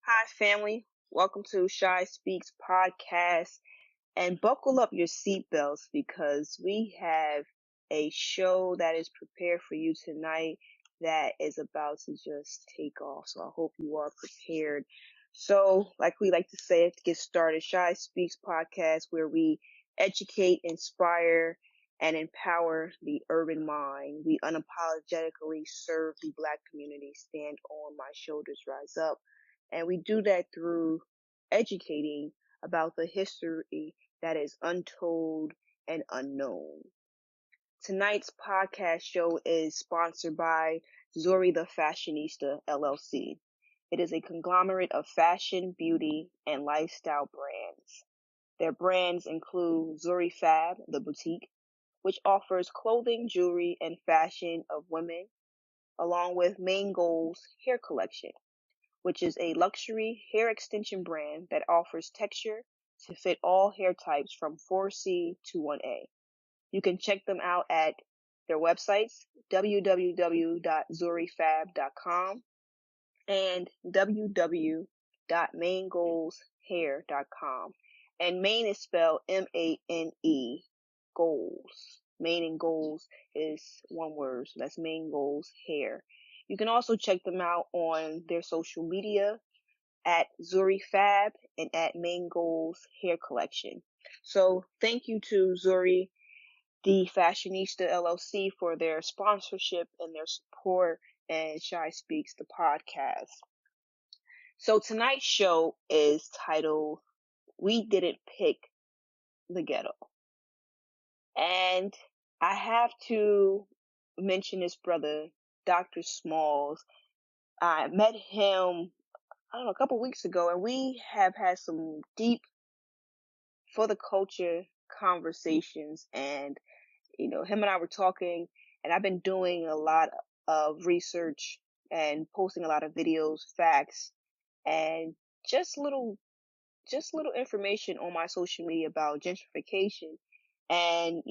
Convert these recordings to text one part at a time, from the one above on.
Hi, family. Welcome to Shy Speaks podcast. And buckle up your seatbelts because we have a show that is prepared for you tonight that is about to just take off. So I hope you are prepared. So, like we like to say to get started, Shy Speaks podcast, where we educate, inspire, and empower the urban mind. We unapologetically serve the Black community. Stand on my shoulders, rise up. And we do that through educating about the history that is untold and unknown. Tonight's podcast show is sponsored by Zori the Fashionista LLC. It is a conglomerate of fashion, beauty, and lifestyle brands. Their brands include Zori Fab, the boutique, which offers clothing, jewelry, and fashion of women, along with Main Goals hair collection, which is a luxury hair extension brand that offers texture to fit all hair types from 4C to 1A. You can check them out at their websites, www.zorifab.com and www.maingoalshair.com. And Maine is spelled Mane, goals. Maine and goals is one word, so that's Main Goals Hair. You can also check them out on their social media at Zuri Fab and at Main Goals Hair Collection. So thank you to Zuri, the Fashionista LLC, for their sponsorship and their support, and Shy Speaks the podcast. So tonight's show is titled We Didn't Pick the Ghetto. And I have to mention this brother, Dr. Smalls. I met him, I don't know, a couple weeks ago, and we have had some deep for the culture conversations. And, him and I were talking, and I've been doing a lot of research and posting a lot of videos, facts, and just little information on my social media about gentrification. And,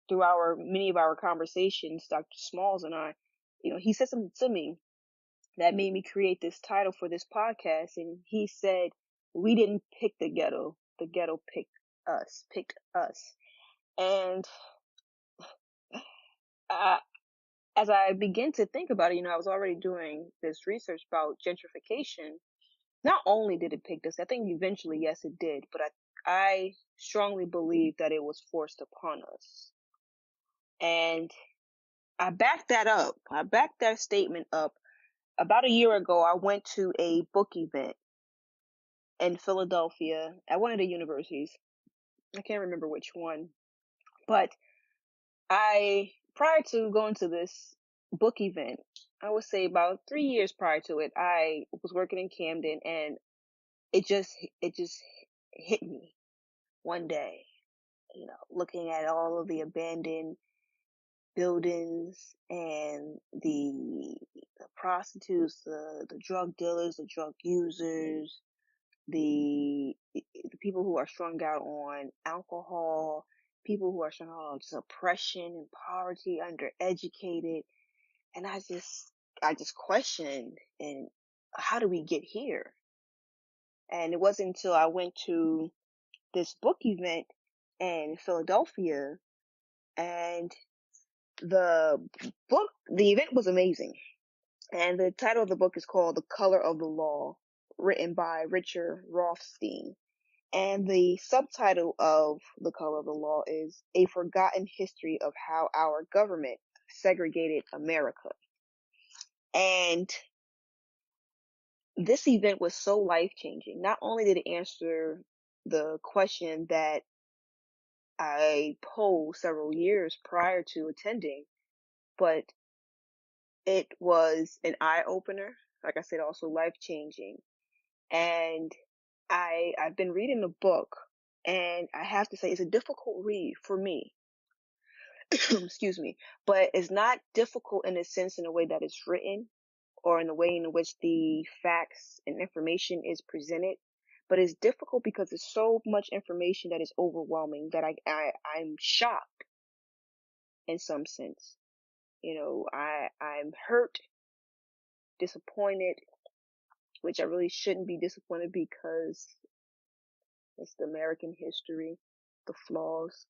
through many of our conversations, Dr. Smalls and I, he said something to me that made me create this title for this podcast. And he said, we didn't pick the ghetto picked us. And uh, as I begin to think about it, I was already doing this research about gentrification. Not only did it pick us, I think eventually, yes, it did, but I strongly believe that it was forced upon us. And I backed that up. I backed that statement up. About a year ago, I went to a book event in Philadelphia at one of the universities. I can't remember which one, but prior to going to this book event, I would say about 3 years prior to it, I was working in Camden, and it just hit me one day, looking at all of the abandoned buildings and the prostitutes, the drug dealers, the drug users, the people who are strung out on alcohol, people who are strung out on just oppression and poverty, undereducated. And I just questioned, and how do we get here? And it wasn't until I went to this book event in Philadelphia, and the the event was amazing. And the title of the book is called The Color of the Law, written by Richard Rothstein. And the subtitle of The Color of the Law is A Forgotten History of How Our Government Segregated America. And this event was so life-changing. Not only did it answer the question that I posed several years prior to attending, but it was an eye-opener. Like I said, also life-changing. And I've been reading the book, and I have to say it's a difficult read for me. Excuse me. But it's not difficult in a sense in the way that it's written or in the way in which the facts and information is presented. But it's difficult because there's so much information that is overwhelming that I'm shocked in some sense. I'm hurt, disappointed which I really shouldn't be disappointed because it's the American history, the flaws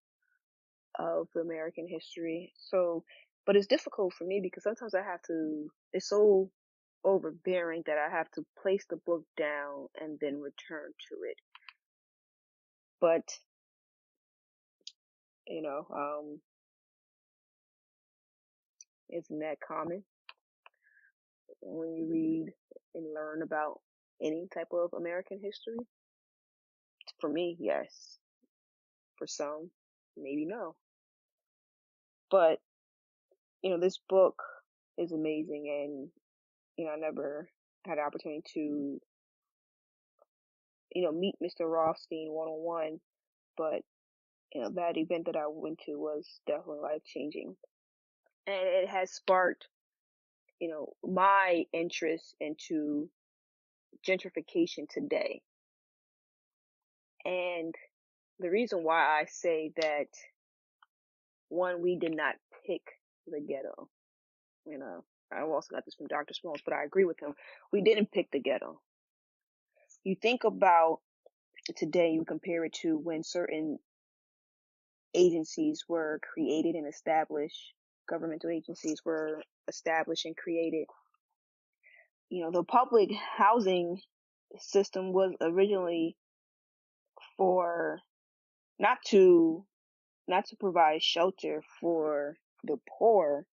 of the American history. So, but it's difficult for me because sometimes it's so overbearing that I have to place the book down and then return to it. But, you know, isn't that common when you read and learn about any type of American history? For me, yes. For some, maybe no. But, this book is amazing, and, I never had the opportunity to, meet Mr. Rothstein one-on-one, but, that event that I went to was definitely life-changing. And it has sparked, my interest into gentrification today. And the reason why I say that, one, we did not pick the ghetto. I also got this from Dr. Smalls, but I agree with him. We didn't pick the ghetto. You think about today, you compare it to when certain agencies were created and established, governmental agencies were established and created. The public housing system was originally for not to provide shelter for the poor,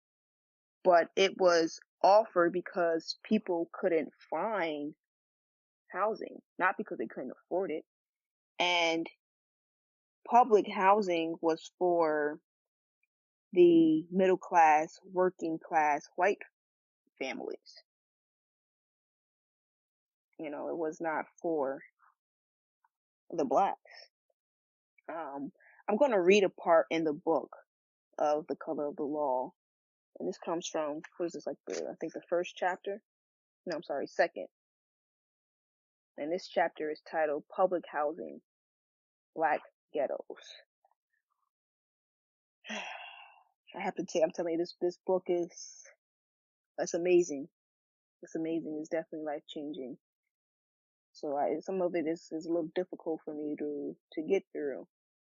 but it was offered because people couldn't find housing, not because they couldn't afford it. And public housing was for the middle class, working class white families. It was not for the blacks. I'm going to read a part in the book of The Color of the Law. And this comes from, what is this, I think the first chapter? No, I'm sorry, second. And this chapter is titled Public Housing, Black Ghettos. I have to I'm telling you, this book it's amazing. It's amazing. It's definitely life-changing. So some of it is a little difficult for me to get through,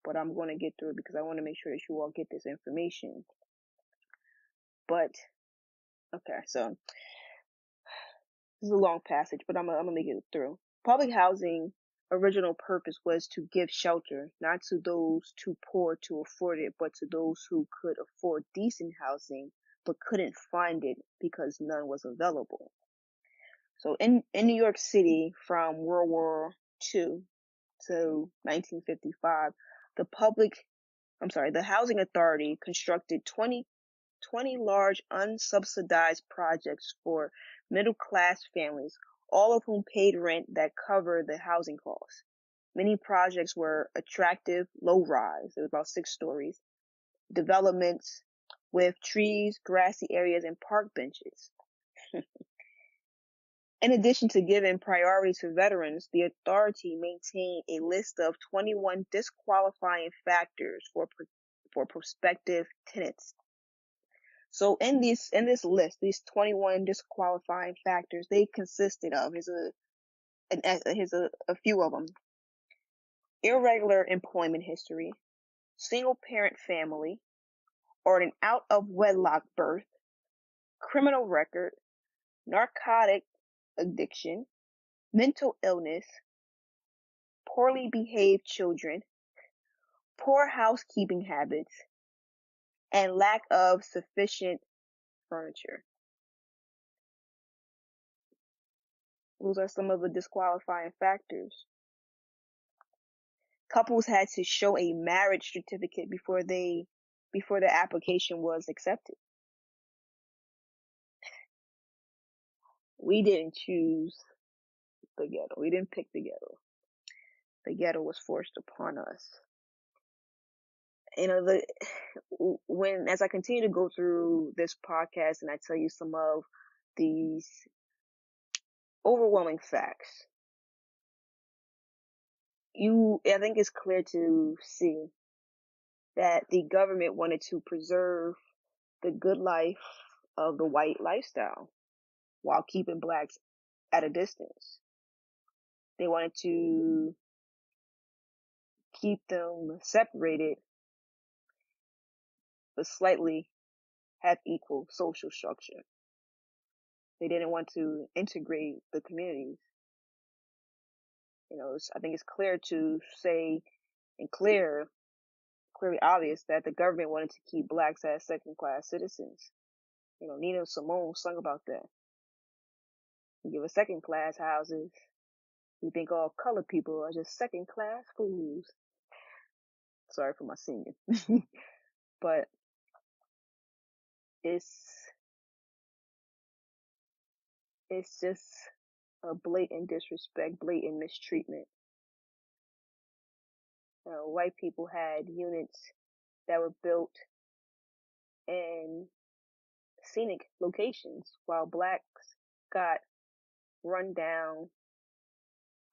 but I'm going to get through it because I want to make sure that you all get this information. But, okay, so this is a long passage, but I'm going to make it through. Public housing original purpose was to give shelter, not to those too poor to afford it, but to those who could afford decent housing, but couldn't find it because none was available. So in New York City from World War II to 1955, the Housing Authority constructed 20 large unsubsidized projects for middle-class families, all of whom paid rent that covered the housing costs. Many projects were attractive, low-rise, it was about 6 stories, developments with trees, grassy areas, and park benches. In addition to giving priority to veterans, the authority maintained a list of 21 disqualifying factors for prospective tenants. So in this list, these 21 disqualifying factors, they consisted of, here's a few of them: irregular employment history, single parent family, or an out of wedlock birth, criminal record, narcotic addiction, mental illness, poorly behaved children, poor housekeeping habits, and lack of sufficient furniture. Those are some of the disqualifying factors. Couples had to show a marriage certificate before the application was accepted. We didn't choose the ghetto. We didn't pick the ghetto. The ghetto was forced upon us. As I continue to go through this podcast and I tell you some of these overwhelming facts, I think it's clear to see that the government wanted to preserve the good life of the white lifestyle while keeping blacks at a distance. They wanted to keep them separated, but slightly have equal social structure. They didn't want to integrate the communities. I think it's clear to say and clearly obvious that the government wanted to keep blacks as second-class citizens. Nina Simone sung about that. You give us second-class houses, you think all colored people are just second-class fools. Sorry for my singing. But it's just a blatant disrespect, blatant mistreatment. White people had units that were built in scenic locations, while blacks got run down,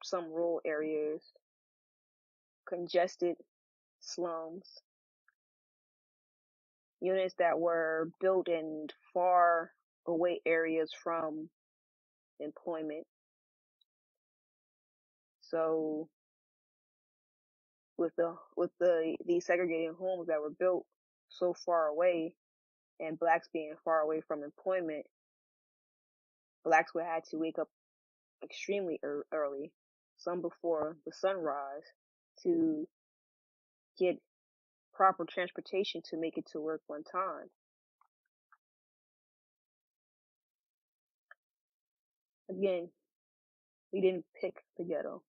some rural areas, congested slums, units that were built in far away areas from employment. So with these segregated homes that were built so far away, and blacks being far away from employment, blacks would have to wake up extremely early, some before the sunrise, to get proper transportation to make it to work on time. Again, we didn't pick the ghetto.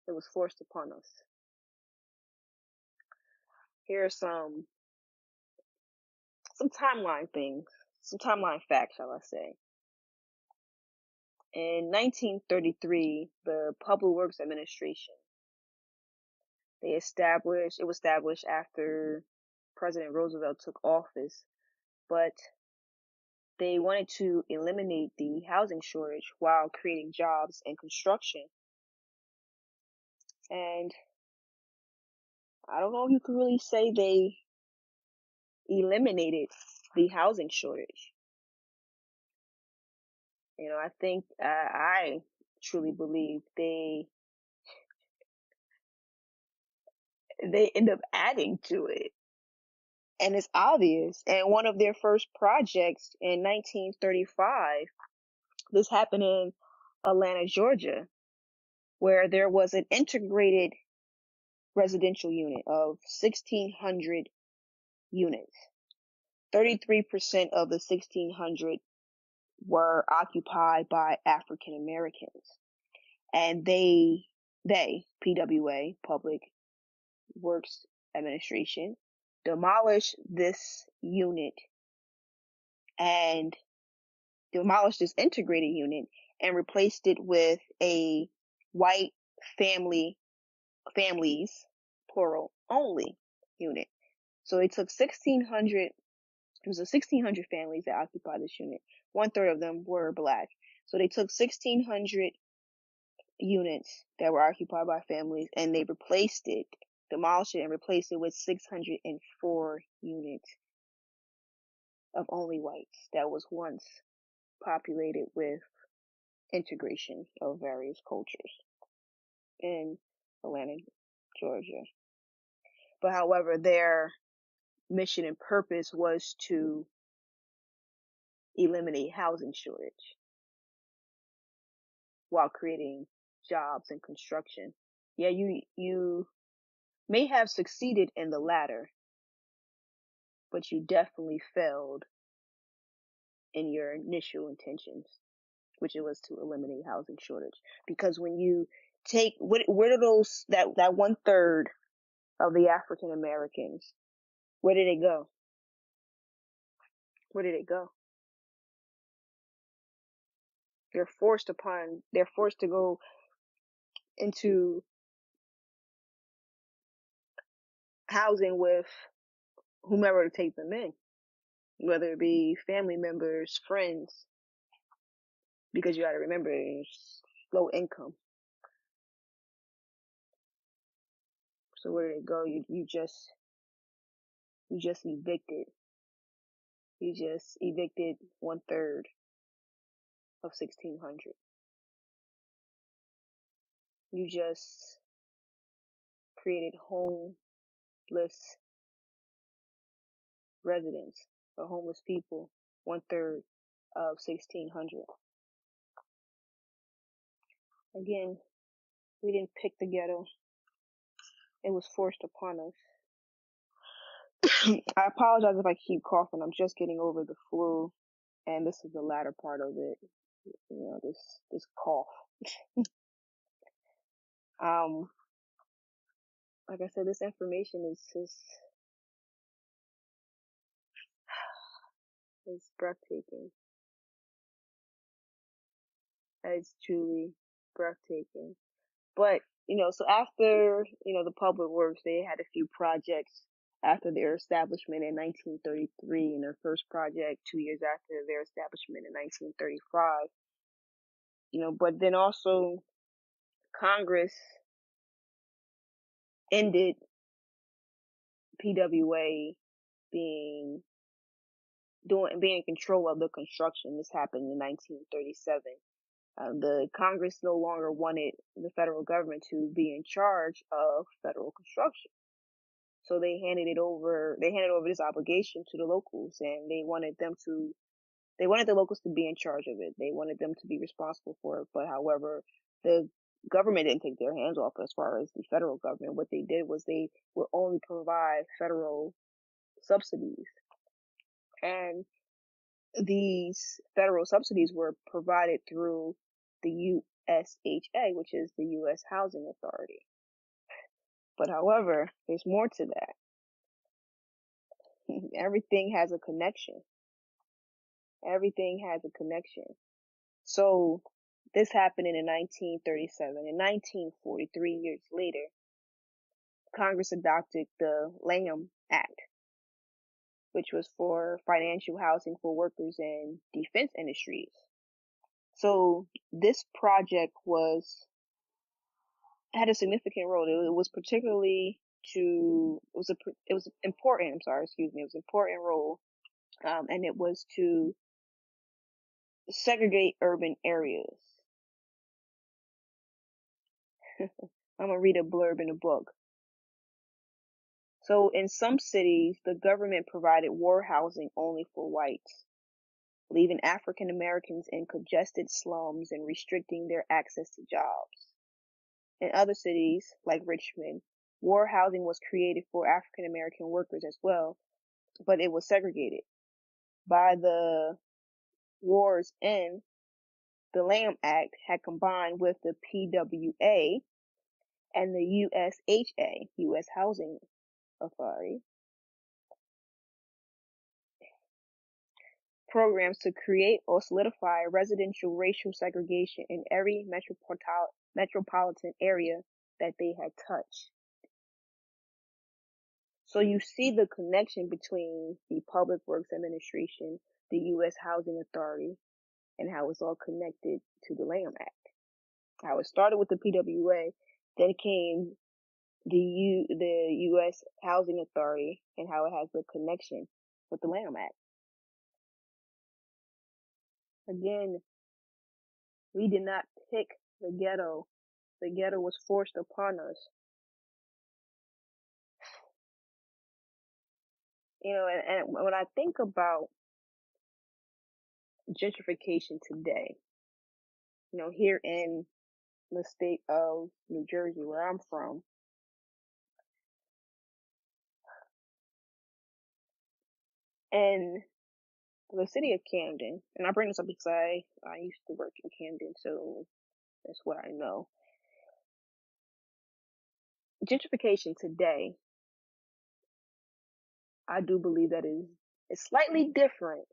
It was forced upon us. Here are some timeline things, some timeline facts, shall I say. In 1933, the Public Works Administration, it was established after President Roosevelt took office, but they wanted to eliminate the housing shortage while creating jobs and construction. And I don't know if you could really say they eliminated the housing shortage. I think I truly believe they end up adding to it. And it's obvious. And one of their first projects in 1935, this happened in Atlanta, Georgia, where there was an integrated residential unit of 1,600 units. 33% of the 1,600 were occupied by African Americans. And they, PWA, Public Works Administration, demolished this unit and demolished this integrated unit and replaced it with a white families, plural, only unit. So they took 1,600, it was 1,600 families that occupied this unit. 1/3 of them were black. So they took 1,600 units that were occupied by families and they demolished it and replaced it with 604 units of only whites that was once populated with integration of various cultures in Atlanta, Georgia. But however, their mission and purpose was to eliminate housing shortage while creating jobs and construction. Yeah, you may have succeeded in the latter, but you definitely failed in your initial intentions, which it was to eliminate housing shortage. Because when you take, where do that 1/3 of the African Americans, where did it go? Where did it go? They're forced to go into housing with whomever to take them in, whether it be family members, friends, because you got to remember it's low income. So where did it go? You just evicted. You just evicted 1/3 of 1600. You just created homeless residents or homeless people, 1/3 of 1600. Again, we didn't pick the ghetto. It was forced upon us. I apologize if I keep coughing. I'm just getting over the flu, and this is the latter part of it. This cough. Um, like I said, this information is breathtaking. It's truly breathtaking. But, so after, the public works, they had a few projects after their establishment in 1933, and their first project 2 years after their establishment in 1935. But then also Congress ended PWA being in control of the construction. This happened in 1937. The Congress no longer wanted the federal government to be in charge of federal construction. So they handed over this obligation to the locals, and they wanted the locals to be in charge of it. They wanted them to be responsible for it. But however, the government didn't take their hands off as far as the federal government. What they did was they would only provide federal subsidies. And these federal subsidies were provided through the USHA, which is the U.S. Housing Authority. But however, there's more to that. Everything has a connection. Everything has a connection. So this happened in 1937. In 1940, 3 years later, Congress adopted the Lanham Act, which was for financial housing for workers in defense industries. So this project had a significant role. It was important. I'm sorry, excuse me. It was an important role, and it was to segregate urban areas. I'm gonna read a blurb in the book. So in some cities, the government provided war housing only for whites, leaving African Americans in congested slums and restricting their access to jobs. In other cities, like Richmond, war housing was created for African American workers as well, but it was segregated. By the war's end, the Lanham Act had combined with the PWA and the USHA, U.S. Housing Authority, programs to create or solidify residential racial segregation in every metropolitan area that they had touched. So you see the connection between the Public Works Administration, the U.S. Housing Authority, and how it's all connected to the Lanham Act. How it started with the PWA, then came the U.S. Housing Authority, and how it has the connection with the Lanham Act. Again, we did not pick the ghetto. The ghetto was forced upon us. And when I think about gentrification today, here in the state of New Jersey, where I'm from, and the city of Camden, and I bring this up because I used to work in Camden, so that's what I know. Gentrification today, I do believe that is slightly different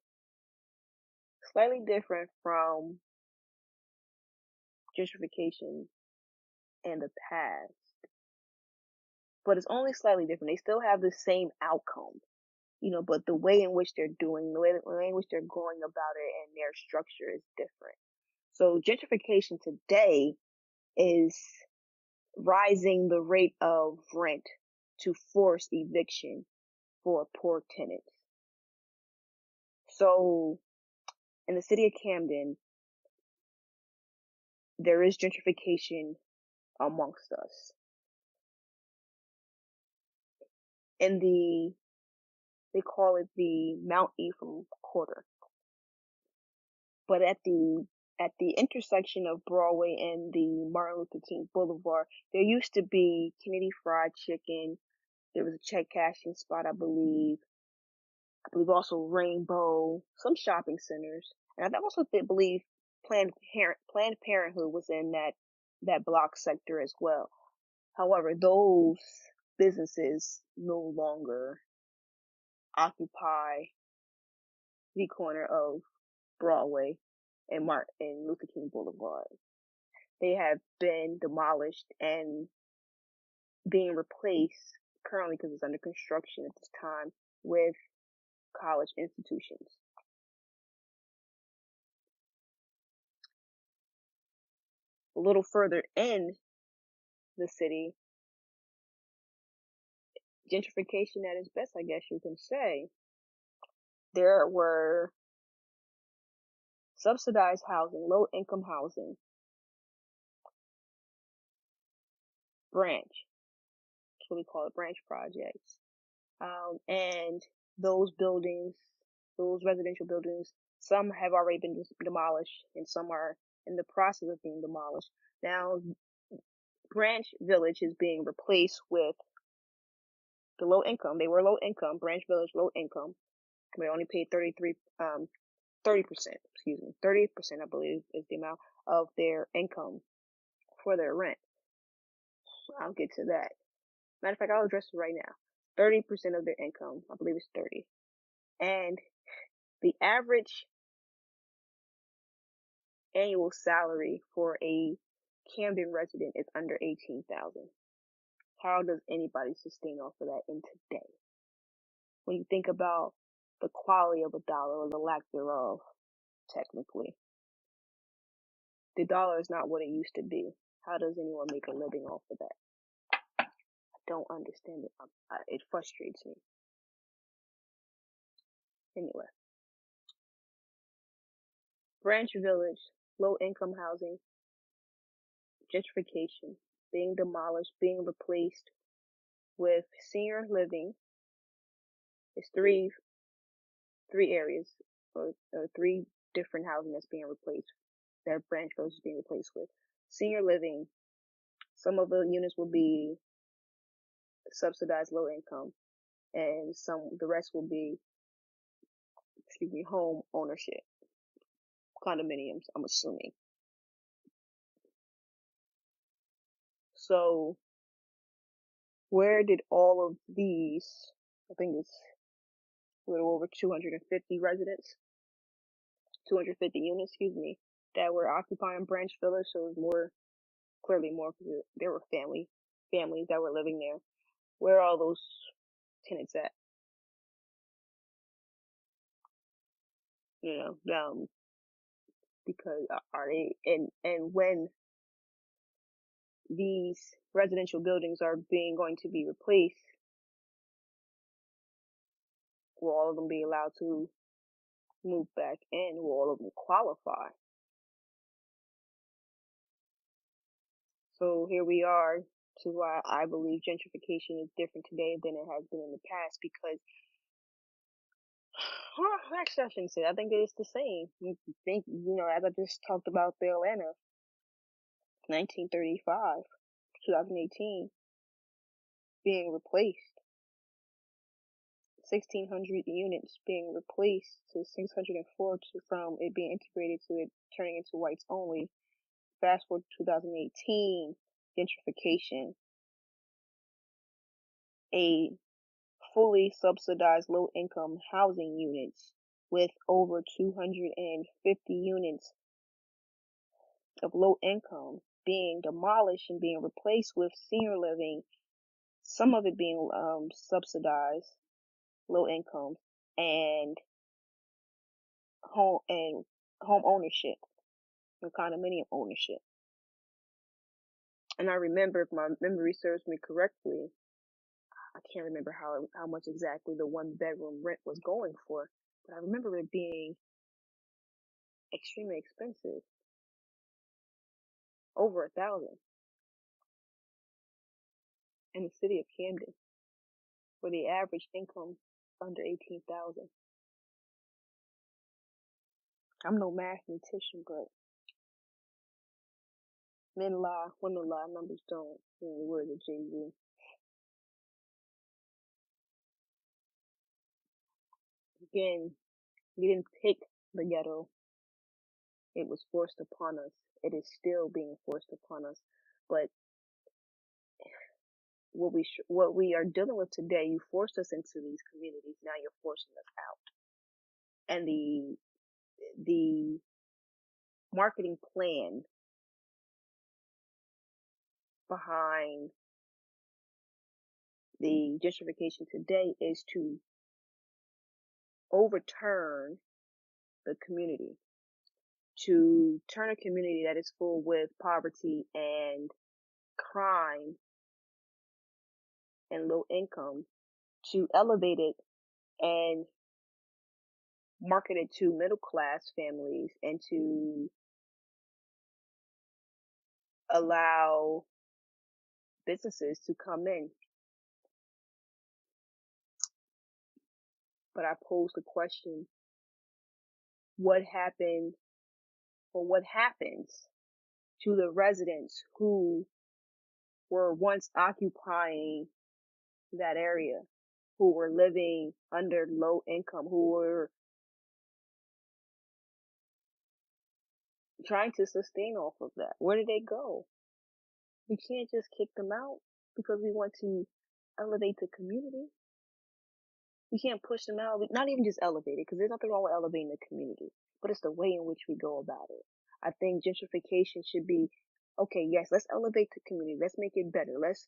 from gentrification in the past, but it's only slightly different. They still have the same outcome, but the way in which they're doing, the way in which they're going about it, and their structure is different. So gentrification today is rising the rate of rent to force eviction for poor tenants. So in the city of Camden, there is gentrification amongst us. In they call it the Mount Ephraim quarter. But at the intersection of Broadway and the Martin Luther King Boulevard, there used to be Kennedy Fried Chicken. There was a check cashing spot, I believe. I believe also Rainbow, some shopping centers, and I also believe Planned Parenthood was in that block sector as well. However, those businesses no longer occupy the corner of Broadway and Martin Luther King Boulevard. They have been demolished and being replaced currently, because it's under construction at this time, with college institutions. A little further in the city, gentrification at its best, I guess you can say, there were subsidized housing, low income housing, branch, that's what we call it, branch projects. And those buildings, those residential buildings, some have already been demolished and some are in the process of being demolished. Now, Branch Village is being replaced with the low income. They were low income, Branch Village, low income. They only paid 30%, excuse me, 30%, I believe, is the amount of their income for their rent. I'll get to that. Matter of fact, I'll address it right now. 30% of their income, I believe it's 30. And the average annual salary for a Camden resident is under $18,000. How does anybody sustain off of that in today? When you think about the quality of a dollar or the lack thereof, technically, the dollar is not what it used to be. How does anyone make a living off of that? I don't understand it. It frustrates me. Anyway, Branch Village, low income housing, gentrification, being demolished, being replaced with senior living. It's three areas or three different housing that's being replaced. That Branch Village is being replaced with senior living. Some of the units will be subsidized low income, and the rest will be, home ownership, condominiums, I'm assuming. So where did all of these, I think it's a little over 250 residents, 250 units, that were occupying Branch Village, so it was clearly more, because there were families that were living there. Where are all those tenants at? Because are they, and when these residential buildings are going to be replaced, will all of them be allowed to move back in? Will all of them qualify? So here we are, to why I believe gentrification is different today than it has been in the past, because actually I shouldn't say that. I think it's the same. You think, as I just talked about the Atlanta, 1935, 2018, being replaced, 1,600 units being replaced to 604, from it being integrated to it turning into whites only. Fast forward to 2018, gentrification, a fully subsidized low income housing units with over 250 units of low income being demolished and being replaced with senior living, some of it being subsidized low income, and home ownership and condominium ownership. And I remember, if my memory serves me correctly, I can't remember how much exactly the one bedroom rent was going for, but I remember it being extremely expensive. over 1,000 in the city of Camden, where the average income under 18,000. I'm no mathematician, but men lie, women lie, numbers don't. In the words of Jay-Z. Again, we didn't pick the ghetto. It was forced upon us. It is still being forced upon us. But what we are dealing with today, you forced us into these communities. Now you're forcing us out. And the marketing plan behind the gentrification today is to overturn the community, to turn a community that is full with poverty and crime and low income, to elevate it and market it to middle class families, and to allow businesses to come in. But I pose the question, what happened, or what happens to the residents who were once occupying that area, who were living under low income, who were trying to sustain off of that? Where did they go? We can't just kick them out because we want to elevate the community. We can't push them out. Not even just elevate it, because there's nothing wrong with elevating the community, but it's the way in which we go about it. I think gentrification should be, okay, yes, let's elevate the community. Let's make it better. Let's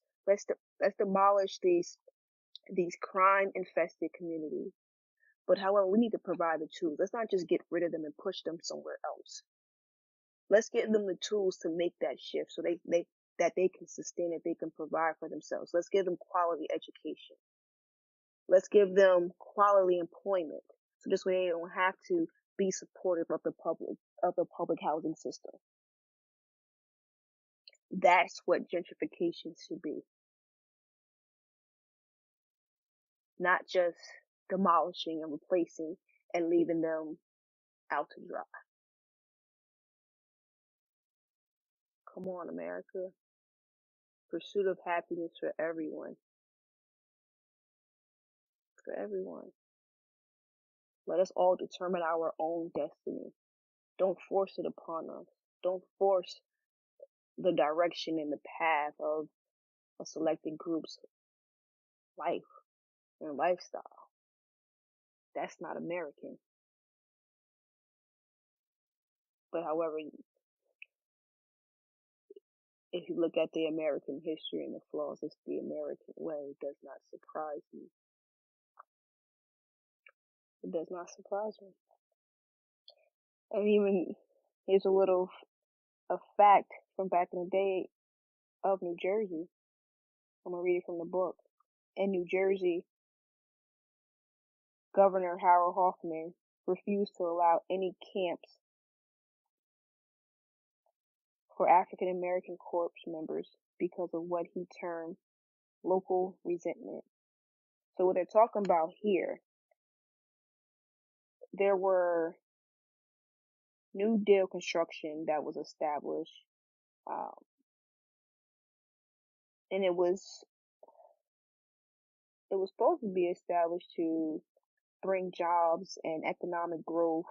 demolish these crime infested communities. But however, we need to provide the tools. Let's not just get rid of them and push them somewhere else. Let's give them the tools to make that shift so that they can sustain it, they can provide for themselves. Let's give them quality education. Let's give them quality employment. So this way they don't have to be supportive of the public housing system. That's what gentrification should be. Not just demolishing and replacing and leaving them out to dry. Come on, America. Pursuit of happiness for everyone. For everyone. Let us all determine our own destiny. Don't force it upon us. Don't force the direction and the path of a selected group's life and lifestyle. That's not American. But however, if you look at the American history and the flaws, it's the American way. It does not surprise me. It does not surprise me. And even, here's a fact from back in the day of New Jersey. I'm going to read it from the book. In New Jersey, Governor Harold Hoffman refused to allow any camps for African American corps members because of what he termed local resentment. So what they're talking about here, there were New Deal construction that was established, and it was supposed to be established to bring jobs and economic growth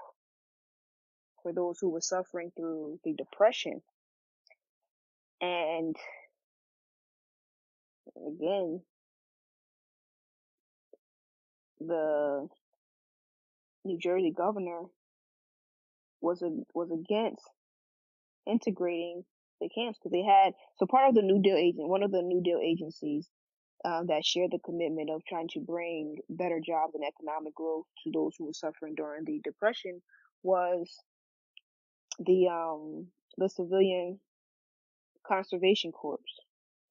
for those who were suffering through the Depression. And again, the New Jersey governor was against integrating the camps, because they had, so part of the New Deal one of the New Deal agencies that shared the commitment of trying to bring better jobs and economic growth to those who were suffering during the Depression was the Civilian Conservation Corps.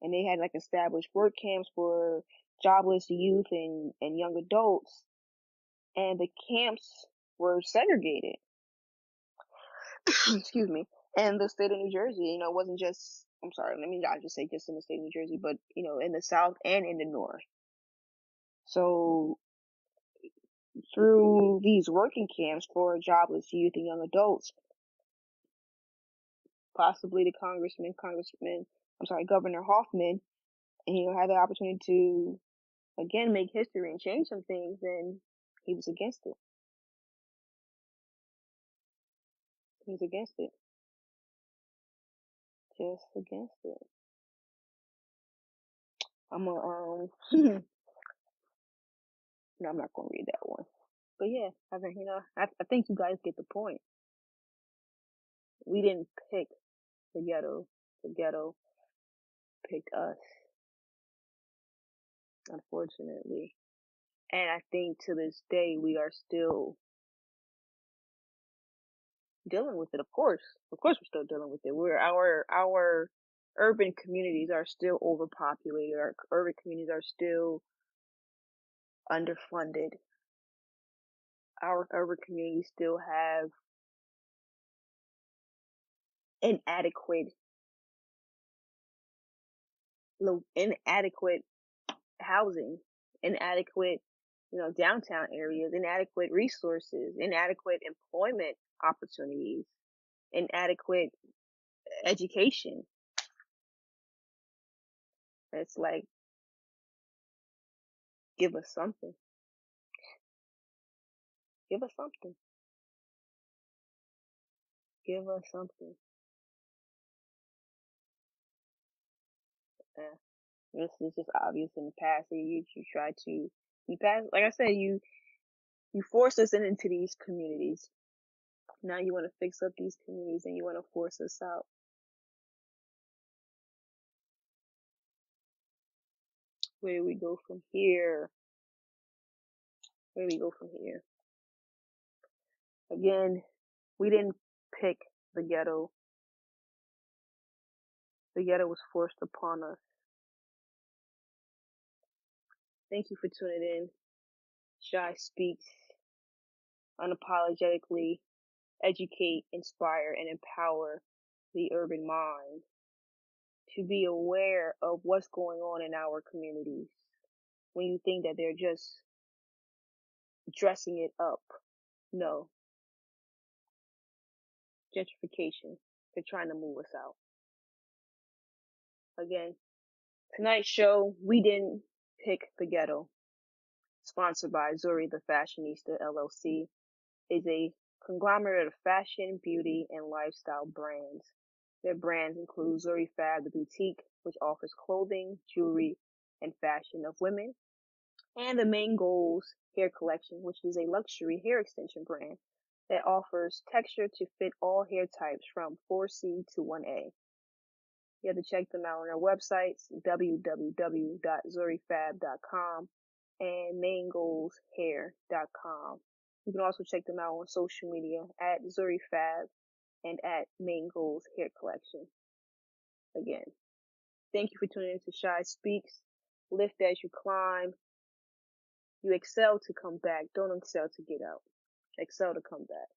And they had established work camps for jobless youth and young adults. And the camps were segregated. Excuse me. And the state of New Jersey, it wasn't just, I'm sorry, let me not just say just in the state of New Jersey, but, in the South and in the North. So through these working camps for jobless youth and young adults, possibly the Governor Hoffman, and, had the opportunity to, again, make history and change some things, and he was against it. He was against it. Just against it. I'm a, no, I'm not gonna read that one. But yeah, I think, I think you guys get the point. We didn't pick the ghetto. The ghetto picked us, unfortunately. And I think to this day, we are still dealing with it. Of course, we're still dealing with it. Our urban communities are still overpopulated. Our urban communities are still underfunded. Our urban communities still have inadequate housing, inadequate, downtown areas, inadequate resources, inadequate employment opportunities, inadequate education. It's like, give us something. Give us something. Give us something. This is just obvious in the past. You try to, in the past, like I said, you forced us into these communities. Now you want to fix up these communities and you want to force us out. Where do we go from here? Where do we go from here? Again, we didn't pick the ghetto. The ghetto was forced upon us. Thank you for tuning in. Shy Speaks. Unapologetically educate, inspire, and empower the urban mind to be aware of what's going on in our communities. When you think that they're just dressing it up, no. Gentrification. They're trying to move us out. Again, tonight's show, We Didn't Pick the Ghetto, sponsored by Zuri the Fashionista LLC, is a conglomerate of fashion, beauty, and lifestyle brands. Their brands include Zuri Fab, the boutique, which offers clothing, jewelry, and fashion of women, and the Main Goals hair collection, which is a luxury hair extension brand that offers texture to fit all hair types from 4C to 1A. You have to check them out on their websites, www.zurifab.com and maingoalshair.com. You can also check them out on social media at Zurifab and at Main Goals Hair Collection. Again, thank you for tuning in to Shy Speaks. Lift as you climb. You excel to come back. Don't excel to get out. Excel to come back.